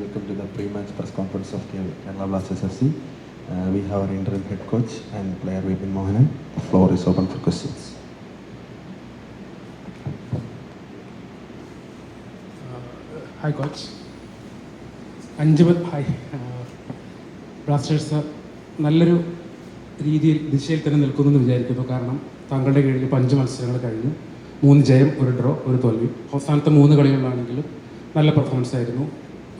welcome to the pre-match press conference of Kerala Blasters FC. We have our interim head coach and player Vipin Mohanan. The floor is open for questions. Hi coach. Hi. Blasters നല്ലൊരു രീതിയിൽ ദിശയിൽ തന്നെ നിൽക്കുന്നു എന്ന് വിചാരിക്കുന്നു. കാരണം താങ്കളുടെ കീഴിൽ ഇപ്പോൾ 5 മത്സരങ്ങൾ കഴിഞ്ഞു, 3 ജയം, 1 ഡ്രോ, 1 തോൽവി. അവസാനത്തെ 3 കളികളിലാണെങ്കിലും നല്ല പെർഫോമൻസ് ആയിരുന്നു.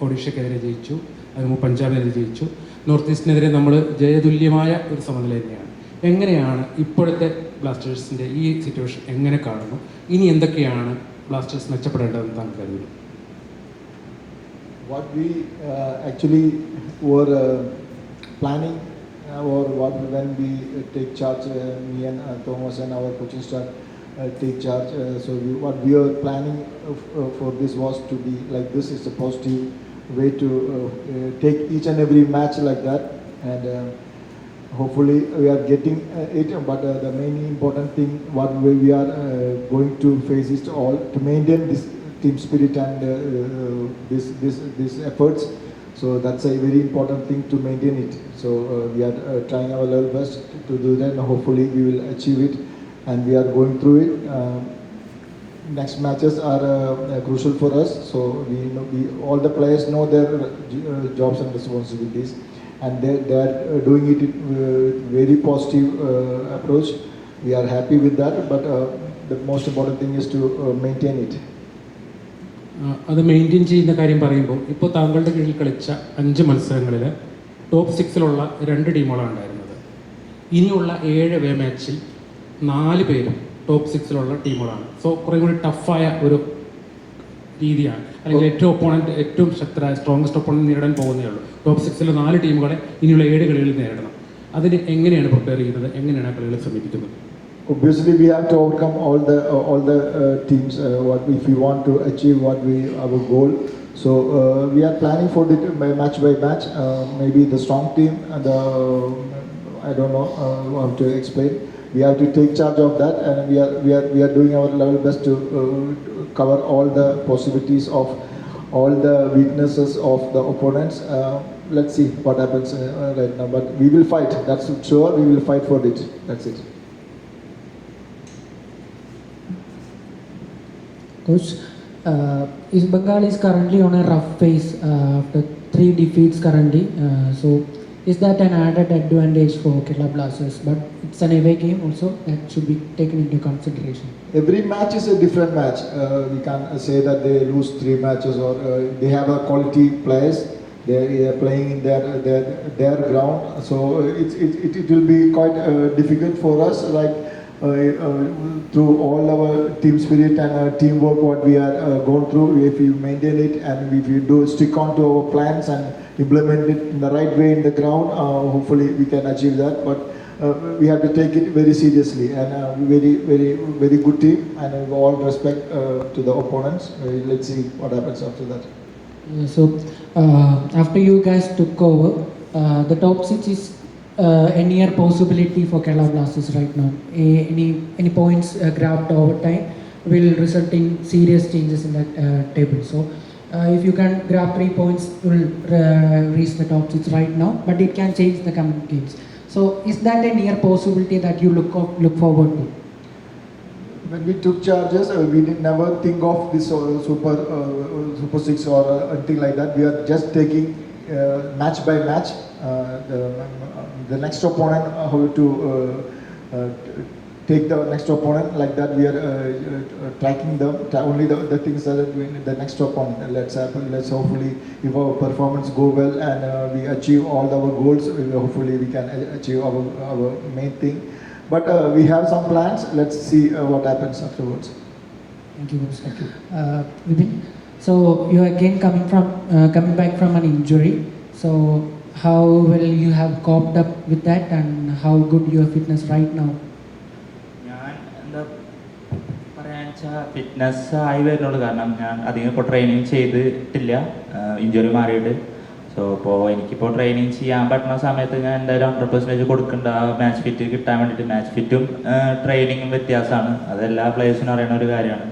ഒഡീഷയ്ക്കെതിരെ ജയിച്ചു, അതിന് പഞ്ചാബിനെതിരെ ജയിച്ചു. നോർത്ത് ഈസ്റ്റിനെതിരെ നമ്മൾ ജയതുല്യമായ ഒരു സമനില തന്നെയാണ്. എങ്ങനെയാണ് ഇപ്പോഴത്തെ ബ്ലാസ്റ്റേഴ്സിൻ്റെ ഈ സിറ്റുവേഷൻ എങ്ങനെ കാണുന്നു? ഇനി എന്തൊക്കെയാണ് ബ്ലാസ്റ്റേഴ്സ് മെച്ചപ്പെടേണ്ടതെന്ന് താങ്കൾ കരുതുന്നു? What we actually were planning, or what when we take charge, me and Thomas and our coaching staff take charge. What we are planning for this was to be like this. Is a positive way to take each and every match like that, and hopefully we are getting it. But the main important thing, what we are going to face is all to maintain this team spirit and this efforts. So that's a very important thing to maintain it. So we are trying our level best to do that, and hopefully we will achieve it, and we are going through it. Next matches are crucial for us, so all the players know their jobs and responsibilities, and they are doing it with very positive approach. We are happy with that, but the most important thing is to maintain it. അത് maintain ചെയ്യുന്ന കാര്യം പറയുമ്പോൾ, ഇപ്പോൾ താങ്കളുടെ കീഴിൽ കളിച്ച 5 മത്സരങ്ങളിൽ top 6-ലുള്ള 2 ടീമുകളാണ് ഉണ്ടായിരുന്നത്. ഇനിയുള്ള 7 വേ മാച്ചിൽ 4 പേരും ടോപ്പ് 6-ലുള്ള ടീമുകളാണ്. സോ കുറേ കൂടി ടഫായ ഒരു രീതിയാണ്, അല്ലെങ്കിൽ ഏറ്റവും ശക്തരായ സ്ട്രോങ്ങസ്റ്റ് ഒപ്പോണന്റ് നേരിടാൻ പോകുന്നേ ഉള്ളൂ. ടോപ്പ് 6-ലെ 4 ടീമുകളെ ഇനിയുള്ള 7 കളികളിൽ നേരിടണം. അതിന് എങ്ങനെയാണ് പ്രിപ്പയർ ചെയ്യുന്നത്? എങ്ങനെയാണ് ആ കളികളെ സമീപിക്കുന്നത്? Obviously, we have to overcome all the teams. What if we want to achieve our goal? So we are planning for it match by match. Maybe the strong team, I don't know how to explain. We have to take charge of that, and we are doing our level best to cover all the possibilities of all the weaknesses of the opponents. Let's see what happens right now, but we will fight. That's sure. We will fight for it. That's it. Coach, East Bengal is currently on a rough phase after 3 defeats currently. So is that an added advantage for Kerala Blasters? But it's an away game also that should be taken into consideration. Every match is a different match. We can't say that they lose 3 matches, or they have a quality players. They are playing in their ground. So it will be quite difficult for us. Like through all our team spirit and teamwork, what we are going through, if we maintain it and if we do stick on to our plans and implement it in the right way in the ground, hopefully we can achieve that. But we have to take it very seriously, and very good team, and with all respect to the opponents. Let's see what happens after that. So after you guys took over, the top 6 is a near possibility for Kerala Blasters right now. Any points grabbed over time will result in serious changes in that table. So if you can grab 3 points, you will reach the top 6 right now, but it can change the coming games. So is that a near possibility that you look forward to? When we took charges, we did never think of this super 6 or anything like that. We are just taking match by match. The next opponent, how to take the next opponent like that. We are tracking them. Only the things that are doing the next opponent. Let's hopefully, if our performance go well and we achieve all our goals, hopefully we can achieve our main thing. But we have some plans. Let's see what happens afterwards. Thank you, Coach. Thank you. Vipin, so you are again coming back from an injury. So how well you have coped up with that, and how good your fitness right now? ഞാൻ എന്താ പറയാന്ന് വെച്ചാൽ fitness ആയി വരുന്നുള്ളൂ. കാരണം ഞാൻ അധികം ഇപ്പോൾ ട്രെയിനിങ് ചെയ്തിട്ടില്ല, ഇഞ്ചുറി മാറിയിട്ട്. സോ ഇപ്പോൾ എനിക്കിപ്പോൾ ട്രെയിനിങ് ചെയ്യാൻ പറ്റുന്ന സമയത്ത് ഞാൻ എന്തായാലും 100% കൊടുക്കേണ്ട മാച്ച് ഫിറ്റ് കിട്ടാൻ വേണ്ടിയിട്ട്. മാച്ച് ഫിറ്റും ട്രെയിനിങ്ങും വ്യത്യാസമാണ്, അതെല്ലാ പ്ലേയേഴ്സിനും അറിയുന്ന ഒരു കാര്യമാണ്.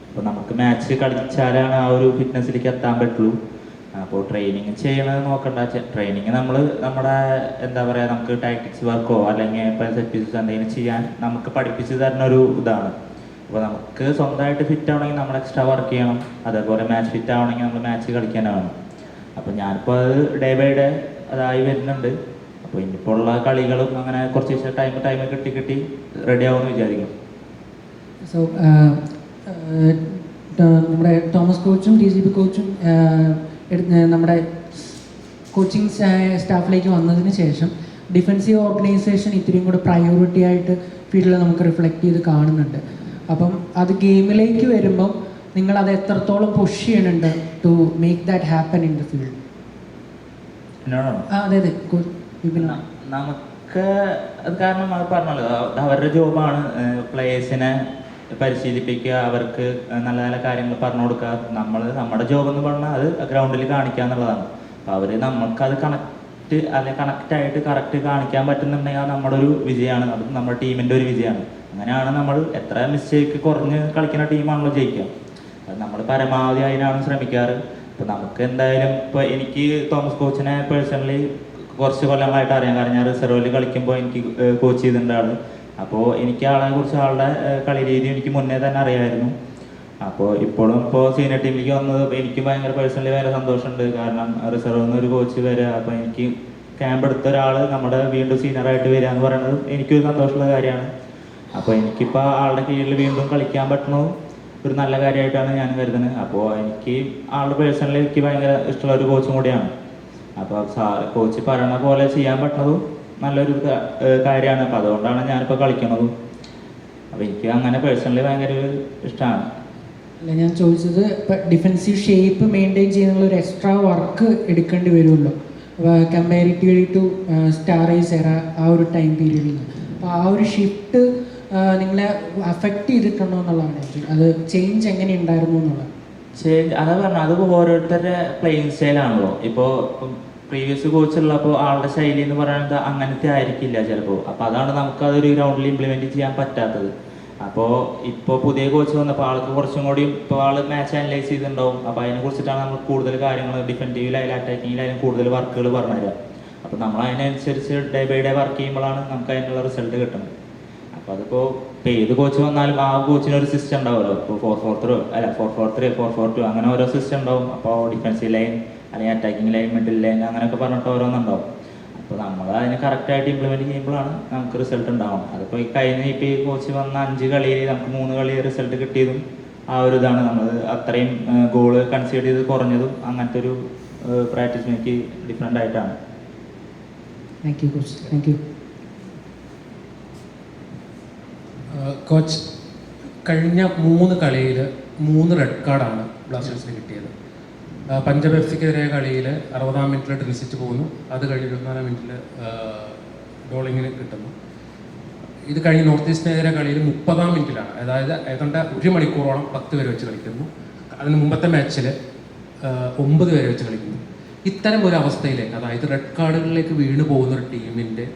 അപ്പോൾ നമുക്ക് മാച്ച് കളിച്ചാലാണ് ആ ഒരു ഫിറ്റ്നസ്സിലേക്ക് എത്താൻ പറ്റുള്ളൂ. അപ്പോൾ ട്രെയിനിങ് ചെയ്യണത് നോക്കണ്ട. ട്രെയിനിങ് നമ്മൾ നമ്മുടെ എന്താ പറയുക, നമുക്ക് ടാക്ടിക്സ് വർക്കോ അല്ലെങ്കിൽ ഇപ്പോൾ സെറ്റ് പീസസ് എന്തെങ്കിലും ചെയ്യാൻ നമുക്ക് പഠിപ്പിച്ച് തരുന്ന ഒരു ഇതാണ്. അപ്പോൾ നമുക്ക് സ്വന്തമായിട്ട് ഫിറ്റ് ആവണമെങ്കിൽ നമ്മൾ എക്സ്ട്രാ വർക്ക് ചെയ്യണം. അതേപോലെ മാച്ച് ഫിറ്റ് ആവണമെങ്കിൽ നമ്മൾ മാച്ച് കളിക്കാനാണ്. അപ്പോൾ ഞാനിപ്പോൾ അത് ഡേ ബൈ ഡേ അതായി വരുന്നുണ്ട്. അപ്പോൾ ഇനിയിപ്പോൾ ഉള്ള കളികളും അങ്ങനെ കുറച്ച് ടൈം കിട്ടി റെഡി ആവുമെന്ന് വിചാരിക്കും. സോ നമ്മുടെ തോമസ് കോച്ചും DCP കോച്ചും നമ്മുടെ കോച്ചിങ് സ്റ്റാഫിലേക്ക് വന്നതിന് ശേഷം ഡിഫൻസീവ് ഓർഗനൈസേഷൻ ഇത്തിരിയും കൂടെ പ്രയോറിറ്റി ആയിട്ട് ഫീൽഡിൽ നമുക്ക് റിഫ്ലക്റ്റ് ചെയ്ത് കാണുന്നുണ്ട്. അപ്പം അത് ഗെയിമിലേക്ക് വരുമ്പം നിങ്ങൾ അത് എത്രത്തോളം പുഷ് ചെയ്യണുണ്ട് to make that happen in the field? അതെ അതെ നമുക്ക് അത് കാരണം അത് പറഞ്ഞല്ലോ, അവരുടെ ജോബാണ് പ്ലേയേഴ്സിനെ പരിശീലിപ്പിക്കുക, അവർക്ക് നല്ല നല്ല കാര്യങ്ങൾ പറഞ്ഞു കൊടുക്കുക. നമ്മുടെ ജോബ് എന്ന് പറഞ്ഞാൽ അത് ഗ്രൗണ്ടിൽ കാണിക്കുക എന്നുള്ളതാണ്. അപ്പോൾ അവർ നമ്മൾക്കത് കണക്റ്റായിട്ട് കറക്റ്റ് കാണിക്കാൻ പറ്റുന്നുണ്ടെങ്കിൽ അത് നമ്മുടെ ഒരു വിജയമാണ്, അത് നമ്മുടെ ടീമിൻ്റെ ഒരു വിജയമാണ്. അങ്ങനെയാണ് നമ്മൾ എത്ര മിസ്റ്റേക്ക് കുറഞ്ഞ് കളിക്കുന്ന ടീമാണല്ലോ ജയിക്കുക. അത് നമ്മൾ പരമാവധി അതിനാണ് ശ്രമിക്കാറ്. ഇപ്പോൾ നമുക്ക് എന്തായാലും ഇപ്പോൾ എനിക്ക് തോമസ് കോച്ചിനെ പേഴ്സണലി കുറച്ച് കൊല്ലങ്ങളായിട്ട് അറിയാം. കാരണം ഞാൻ റിസർവിൽ കളിക്കുമ്പോൾ എനിക്ക് കോച്ച് ചെയ്തിട്ടുണ്ട് ആൾ. അപ്പോൾ എനിക്ക് ആളെക്കുറിച്ച് ആളുടെ കളി രീതി എനിക്ക് മുന്നേ തന്നെ അറിയാമായിരുന്നു. അപ്പോൾ ഇപ്പോഴും ഇപ്പോൾ സീനിയർ ടീമിലേക്ക് വന്നത് എനിക്ക് ഭയങ്കര പേഴ്സണലി ഭയങ്കര സന്തോഷമുണ്ട്. കാരണം റിസർവിൽ നിന്ന് ഒരു കോച്ച് വരിക, അപ്പോൾ എനിക്ക് ക്യാമ്പ് എടുത്ത ഒരാൾ നമ്മുടെ വീണ്ടും സീനിയറായിട്ട് വരിക എന്ന് പറയുന്നത് എനിക്കൊരു സന്തോഷമുള്ള കാര്യമാണ്. അപ്പോൾ എനിക്കിപ്പോൾ ആളുടെ കീഴിൽ വീണ്ടും കളിക്കാൻ പറ്റുന്നത് ഒരു നല്ല കാര്യമായിട്ടാണ് ഞാൻ കരുതുന്നത്. അപ്പോൾ എനിക്ക് ആളുടെ പേഴ്സണലി എനിക്ക് ഭയങ്കര ഇഷ്ടമുള്ള ഒരു കോച്ചും കൂടിയാണ്. അപ്പോൾ കോച്ച് പറയണ പോലെ ചെയ്യാൻ പറ്റുന്നതും നല്ലൊരു കാര്യമാണ്. അപ്പോൾ അതുകൊണ്ടാണ് ഞാനിപ്പോൾ കളിക്കുന്നതും. അപ്പോൾ എനിക്ക് അങ്ങനെ പേഴ്സണലി ഭയങ്കര ഇഷ്ടമാണ്. അല്ല, ഞാൻ ചോദിച്ചത് ഇപ്പം ഡിഫെൻസീവ് ഷേപ്പ് മെയിൻറ്റെയിൻ ചെയ്യാനുള്ള ഒരു എക്സ്ട്രാ വർക്ക് എടുക്കേണ്ടി വരുമല്ലോ കമ്പാരിറ്റീവ്ലി ടു സ്റ്റാർ ഏജ് എറ ആ ഒരു ടൈം പീരീഡിൽ നിന്ന്. അപ്പോൾ ആ ഒരു ഷിഫ്റ്റ് നിങ്ങളെ അഫക്റ്റ് ചെയ്തിട്ടുണ്ടോ എന്നുള്ളതാണ് അത് ചേഞ്ച് എങ്ങനെ ഉണ്ടായിരുന്നു എന്നുള്ളത്. ചേഞ്ച് അതാ പറഞ്ഞത്, അത് ഓരോരുത്തരുടെ പ്ലേയിങ് സ്റ്റൈലാണല്ലോ. ഇപ്പോൾ പ്രീവിയസ് കോച്ച് ഉള്ളപ്പോൾ ആളുടെ ശൈലി എന്ന് പറയുന്നത് അങ്ങനത്തെ ആയിരിക്കില്ല ചിലപ്പോൾ. അപ്പോൾ അതാണ് നമുക്കതൊരു ഗ്രൗണ്ടിൽ ഇംപ്ലിമെൻറ്റ് ചെയ്യാൻ പറ്റാത്തത്. അപ്പോൾ ഇപ്പോൾ പുതിയ കോച്ച് വന്നപ്പോൾ ആൾക്ക് കുറച്ചും കൂടി ഇപ്പോൾ ആൾ മാച്ച് അനലൈസ് ചെയ്തിട്ടുണ്ടാവും. അപ്പോൾ അതിനെക്കുറിച്ചിട്ടാണ് നമ്മൾ കൂടുതൽ കാര്യങ്ങൾ ഡിഫെൻറ്റീവിലായാലും അറ്റാക്കിങ്ങിലായാലും കൂടുതൽ വർക്കുകൾ പറഞ്ഞുതരാം. അപ്പോൾ നമ്മൾ അതിനനുസരിച്ച് ഡേ ബൈ ഡേ വർക്ക് ചെയ്യുമ്പോഴാണ് നമുക്ക് അതിനുള്ള റിസൾട്ട് കിട്ടുന്നത്. അപ്പോൾ അതിപ്പോൾ ഏത് കോച്ച് വന്നാലും ആ കോച്ചിനൊരു സിസ്റ്റം ഉണ്ടാവുമല്ലോ. ഇപ്പോൾ 4-4-3 അല്ല 4-4-3 4-4-2 അങ്ങനെ ഓരോ സിസ്റ്റം ഉണ്ടാവും. അപ്പോൾ ഡിഫൻസീവ് ലൈൻ അല്ലെങ്കിൽ അറ്റാക്കിംഗ് ലൈൻ മിഡിൽ ലൈൻ അങ്ങനെയൊക്കെ പറഞ്ഞിട്ട് ഓരോന്നുണ്ടാവും. അപ്പോൾ നമ്മൾ അതിന് കറക്റ്റായിട്ട് ഇംപ്ലിമെൻറ്റ് ചെയ്യുമ്പോഴാണ് നമുക്ക് റിസൾട്ട് ഉണ്ടാവും. അതിപ്പോൾ ഇപ്പോൾ ഈ കോച്ച് വന്ന 5 കളിയിൽ നമുക്ക് 3 കളി റിസൾട്ട് കിട്ടിയതും ആ ഒരു ഇതാണ്. നമ്മൾ അത്രയും ഗോള് കൺസീഡ് ചെയ്ത് കുറഞ്ഞതും അങ്ങനത്തെ ഒരു പ്രാക്ടീസ് എനിക്ക് ഡിഫറെൻ്റ് ആയിട്ടാണ്. Thank you coach. Thank you coach. കഴിഞ്ഞ 3 കളിയിൽ 3 റെഡ് കാർഡാണ് ബ്ലാസ്റ്റേഴ്സിന് കിട്ടിയത്. പഞ്ചാബ് FC-ക്കെതിരായ കളിയിൽ 60-ാം മിനിറ്റിൽ ഡ്രിസിച്ച് പോകുന്നു. അത് കഴിഞ്ഞ് 24-ാം മിനിറ്റിൽ ഡോളിങ്ങിന് കിട്ടുന്നു. ഇത് കഴിഞ്ഞ് നോർത്ത് ഈസ്റ്റിനെതിരെ കളിയിൽ 30-ാം മിനിറ്റിലാണ്, അതായത് ഏതാണ്ട് 1 മണിക്കൂറോളം 10 പേര് വെച്ച് കളിക്കുന്നു. അതിന് മുമ്പത്തെ മാച്ചിൽ 9 പേര് വെച്ച് കളിക്കുന്നു. ഇത്തരം ഒരു അവസ്ഥയിലേക്ക്, അതായത് റെഡ് കാർഡുകളിലേക്ക് വീണ് പോകുന്ന ഒരു ടീമിൻ്റെ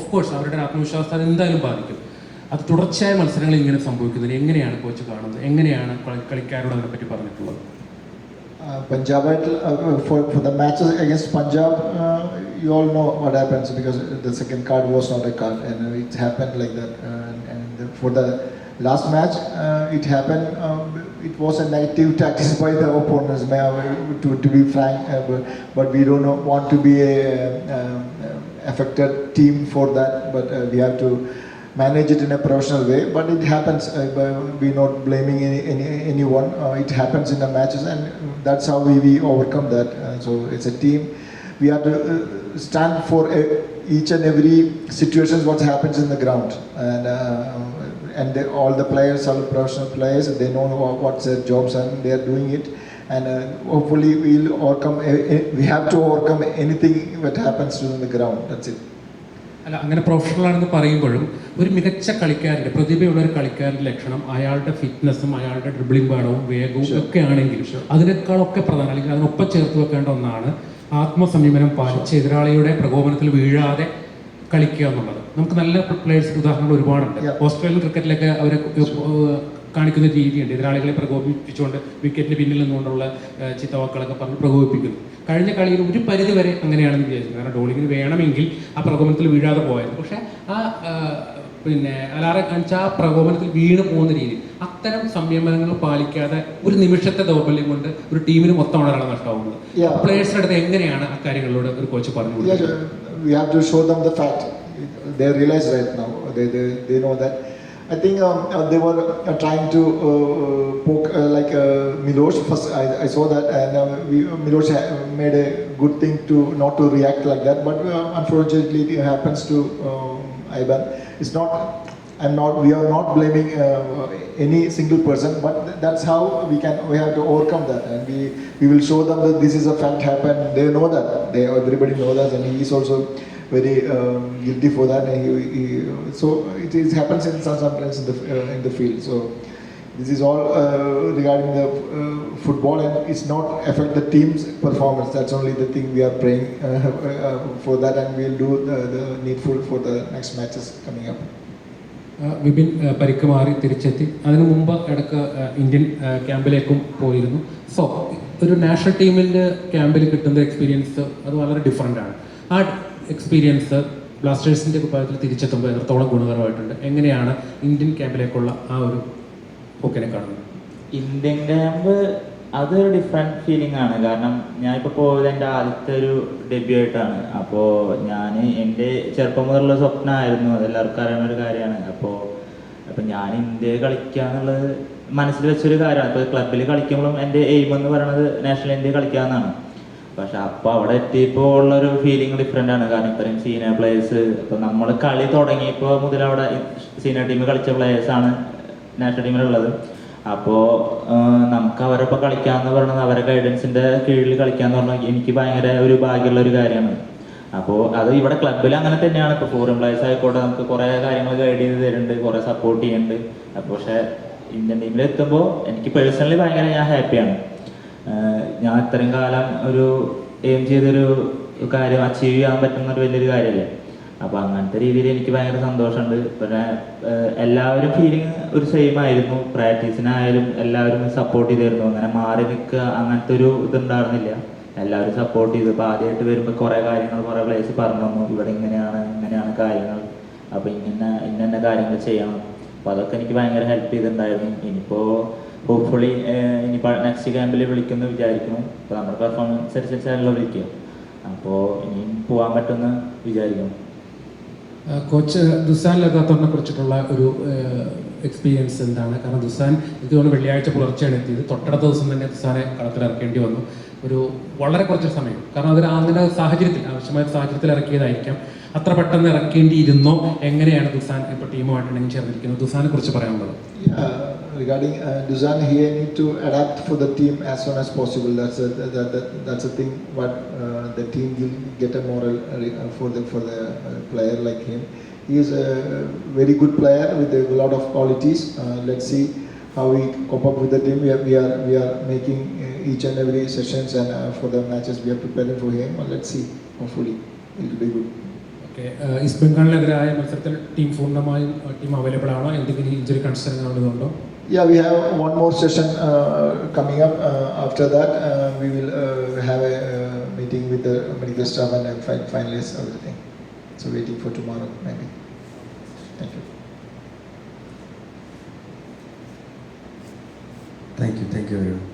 ഓഫ് കോഴ്സ് അവരുടെ ആത്മവിശ്വാസത്തെ എന്തായാലും ബാധിക്കും. അത് തുടർച്ചയായ മത്സരങ്ങളിൽ ഇങ്ങനെ സംഭവിക്കുന്നത് എങ്ങനെയാണ് കോച്ച് കാണുന്നത്? എങ്ങനെയാണ് കളിക്കാരോട് അതിനെപ്പറ്റി പറഞ്ഞിട്ടുള്ളത്? Punjab, for the matches against Punjab, you all know what happens because the second card was not a card and it happened like that. For the last match, it happened. It was a negative tactics by the opponents. To be frank, but we don't want to be a affected team for that. But we have to manage it in a professional way, but it happens. We're not blaming anyone. It happens in the matches, and that's how we overcome that. So it's a team. We have to stand for each and every situation what happens in the ground, and all the players are professional players. They know what's their jobs and they are doing it. And hopefully we'll overcome. We have to overcome anything that happens in the ground. That's it. അല്ല, അങ്ങനെ പ്രൊഫഷണലാണെന്ന് പറയുമ്പോഴും ഒരു മികച്ച കളിക്കാരൻ്റെ, പ്രതിഭയുള്ള ഒരു കളിക്കാരൻ്റെ ലക്ഷണം അയാളുടെ ഫിറ്റ്നസ്സും അയാളുടെ dribbling പാടവും വേഗവും ഒക്കെ ആണെങ്കിലും അതിനേക്കാളൊക്കെ പ്രധാനം, അല്ലെങ്കിൽ അതിനൊപ്പം ചേർത്ത് വെക്കേണ്ട ഒന്നാണ് ആത്മസംയമനം പാലിച്ച് എതിരാളിയുടെ പ്രകോപനത്തിൽ വീഴാതെ കളിക്കുക എന്നുള്ളത്. നമുക്ക് നല്ല പ്ലേയേഴ്സിൻ്റെ ഉദാഹരണങ്ങൾ ഒരുപാടുണ്ട്. ഓസ്ട്രേലിയൻ ക്രിക്കറ്റിലൊക്കെ അവർ കാണിക്കുന്ന രീതിയുണ്ട്. എതിരാളികളെ പ്രകോപിപ്പിച്ചുകൊണ്ട് വിക്കറ്റിന് പിന്നിൽ നിന്നുകൊണ്ടുള്ള ചിത്തവാക്കുകളൊക്കെ പറഞ്ഞ് പ്രകോപിപ്പിക്കുന്നു. കഴിഞ്ഞ കളിയിൽ ഒരു പരിധി വരെ അങ്ങനെയാണെന്ന് വിചാരിക്കുന്നു. കാരണം ഡോളിങ്ങിന് വേണമെങ്കിൽ ആ പ്രകോപനത്തിൽ വീഴാതെ പോയായിരുന്നു. പക്ഷേ ആ പിന്നെ അലാറെ കാണിച്ച ആ പ്രകോപനത്തിൽ വീണ് പോകുന്ന രീതി, അത്തരം സംയമനങ്ങൾ പാലിക്കാതെ ഒരു നിമിഷത്തെ ദൗർബല്യം കൊണ്ട് ഒരു ടീമിന് മൊത്തം ഉണരാണ് നഷ്ടമാകുന്നത്. പ്ലേയേഴ്സിൻ്റെ അടുത്ത് എങ്ങനെയാണ് അക്കാര്യങ്ങളിലൂടെ ഒരു കോച്ച് പറഞ്ഞു കൊടുക്കുന്നത്? We have to show them the fact. They realize right now. They know that. I think they were trying to poke like Miloš. First, I saw that, and Miloš made a good thing to not to react like that. But unfortunately, it happens to Ivan. It's not. We are not blaming any single person, but that's how we have to overcome that, and we will show them that this is a fact happened. They know that. Everybody knows that, and he is also very guilty for that. And so it happens sometimes in the field. So this is all regarding the football, and it's not affect the team's performance. That's only the thing we are praying for that, and we'll do the needful for the next matches coming up. Vipin പരിക്ക് മാറി തിരിച്ചെത്തി. അതിനു മുമ്പ് ഇടയ്ക്ക് Indian ക്യാമ്പിലേക്കും പോയിരുന്നു. So ഒരു national ടീമിൻ്റെ ക്യാമ്പിൽ കിട്ടുന്ന എക്സ്പീരിയൻസ് അത് വളരെ ഡിഫറെൻ്റ് ആണ്. ആ എക്സ്പീരിയൻസ് ബ്ലാസ്റ്റേഴ്സിൻ്റെ കുപ്പായത്തിൽ തിരിച്ചെത്തുമ്പോൾ എത്രത്തോളം ഗുണകരമായിട്ടുണ്ട്? എങ്ങനെയാണ് ഇന്ത്യൻ ക്യാമ്പിലേക്കുള്ള ആ ഒരു പോക്കിനെ കാണുന്നത്? ഇന്ത്യൻ ക്യാമ്പ് അതൊരു ഡിഫറെൻറ്റ് ഫീലിംഗ് ആണ്. കാരണം ഞാനിപ്പോൾ പോയത് എൻ്റെ ആദ്യത്തെ ഒരു ഡെബ്യൂ ആയിട്ടാണ്. അപ്പോൾ എൻ്റെ ചെറുപ്പം മുതലുള്ള സ്വപ്നമായിരുന്നു, അതെല്ലാവർക്കും അറിയുന്ന ഒരു കാര്യമാണ്. അപ്പോൾ ഞാൻ ഇന്ത്യയിൽ കളിക്കുക എന്നുള്ളത് മനസ്സിൽ വെച്ചൊരു കാര്യമാണ്. ഇപ്പോൾ ക്ലബ്ബിൽ കളിക്കുമ്പോഴും എൻ്റെ എയിം എന്ന് പറയുന്നത് നാഷണൽ ഇന്ത്യ കളിക്കുക എന്നാണ്. പക്ഷെ അപ്പോൾ അവിടെ എത്തിയപ്പോൾ ഉള്ളൊരു ഫീലിംഗ് ഡിഫറെൻ്റ് ആണ്. കാരണം ഇത്രയും സീനിയർ പ്ലേയേഴ്സ്, ഇപ്പോൾ നമ്മൾ കളി തുടങ്ങിയപ്പോൾ മുതൽ അവിടെ സീനിയർ ടീമിൽ കളിച്ച പ്ലേയേഴ്സാണ് നാഷണൽ ടീമിലുള്ളത്. അപ്പോൾ നമുക്ക് അവരൊപ്പം കളിക്കാമെന്ന് പറയുന്നത്, അവരെ ഗൈഡൻസിൻ്റെ കീഴിൽ കളിക്കാമെന്ന് പറഞ്ഞാൽ എനിക്ക് ഭയങ്കര ഒരു ഭാഗ്യമുള്ള ഒരു കാര്യമാണ്. അപ്പോൾ അത് ഇവിടെ ക്ലബ്ബിൽ അങ്ങനെ തന്നെയാണ്. ഇപ്പോൾ ഫോറിൻ പ്ലേയേഴ്സ് ആയിക്കോട്ടെ, നമുക്ക് കുറേ കാര്യങ്ങൾ ഗൈഡ് ചെയ്ത് തരുന്നുണ്ട്, കുറേ സപ്പോർട്ട് ചെയ്യുന്നുണ്ട്. അപ്പോൾ പക്ഷേ ഇന്ത്യൻ ടീമിലെത്തുമ്പോൾ എനിക്ക് പേഴ്സണലി ഭയങ്കര ഞാൻ ഹാപ്പിയാണ്. ഞാൻ ഇത്രയും കാലം ഒരു എയിം ചെയ്തൊരു കാര്യം അച്ചീവ് ചെയ്യാൻ പറ്റുന്ന ഒരു വലിയൊരു കാര്യമല്ലേ. അപ്പോൾ അങ്ങനത്തെ രീതിയിൽ എനിക്ക് ഭയങ്കര സന്തോഷമുണ്ട്. പിന്നെ എല്ലാവരും ഫീലിംഗ് ഒരു സെയിം ആയിരുന്നു. പ്രാക്ടീസിനായാലും എല്ലാവരും സപ്പോർട്ട് ചെയ്തിരുന്നു. അങ്ങനെ മാറി നിൽക്കുക അങ്ങനത്തെ ഒരു ഇതുണ്ടായിരുന്നില്ല. എല്ലാവരും സപ്പോർട്ട് ചെയ്തു. ഇപ്പോൾ ആദ്യമായിട്ട് വരുമ്പോൾ കുറേ കാര്യങ്ങൾ കുറേ പ്ലേസ് പറഞ്ഞു തന്നു. ഇവിടെ ഇങ്ങനെയാണ് കാര്യങ്ങൾ, അപ്പോൾ ഇന്ന കാര്യങ്ങൾ ചെയ്യണം. അപ്പോൾ അതൊക്കെ എനിക്ക് ഭയങ്കര ഹെൽപ്പ് ചെയ്തിട്ടുണ്ടായിരുന്നു. ഇനിയിപ്പോൾ ഹോപ്പ്ഫുള്ളി ഇനിയിപ്പോൾ നെക്സ്റ്റ് ക്യാമ്പിൽ വിളിക്കുമെന്ന് വിചാരിക്കുന്നു. അപ്പോൾ നമ്മുടെ പെർഫോമൻസ് അനുസരിച്ചാണല്ലോ വിളിക്കുക. അപ്പോൾ ഇനിയും പോകാൻ പറ്റുമെന്ന് വിചാരിക്കുന്നു. കോച്ച് ദുസാൻ ലഗാത്തോറിനെ കുറിച്ചിട്ടുള്ള ഒരു എക്സ്പീരിയൻസ് എന്താണ്? കാരണം ദുസാൻ ഇതുകൊണ്ട് വെള്ളിയാഴ്ച പുലർച്ചെയാണ് എത്തിയത്. തൊട്ടടുത്ത ദിവസം തന്നെ ദുസാനെ കളത്തിലിറക്കേണ്ടി വന്നു. ഒരു വളരെ കുറച്ച് സമയം, കാരണം അതൊരു അങ്ങനെ സാഹചര്യത്തിൽ, ആവശ്യമായ സാഹചര്യത്തിൽ ഇറക്കിയതായിരിക്കാം. അത്ര പെട്ടെന്ന് ഇറക്കേണ്ടിയിരുന്നോ? എങ്ങനെയാണ് ദുസാൻ ഇപ്പോൾ ടീമുമായിട്ട് ഇണങ്ങി ചേർന്നിരിക്കുന്നത്? ദുസാനെ കുറിച്ച് പറയാനുള്ളത്? Regarding Dusan, he need to adapt for the team as soon as possible. That's a thing. What the team will get a moral for the player like him. He is a very good player with a lot of qualities. Let's see how we cope up with the team. We are making each and every sessions, and for the matches we are preparing for him. Let's see. Hopefully, it will be good. Okay, East ബംഗാളിനെതിരായ മത്സരത്തിൽ team പൂർണ്ണമായും team available ആണോ? എന്തെങ്കിലും injury concern ഉള്ളതുകൊണ്ടോ? Yeah, we have one more session coming up. After that, we will have a meeting with the medical staff and finalize everything. So waiting for tomorrow, maybe. Thank you. Thank you everyone.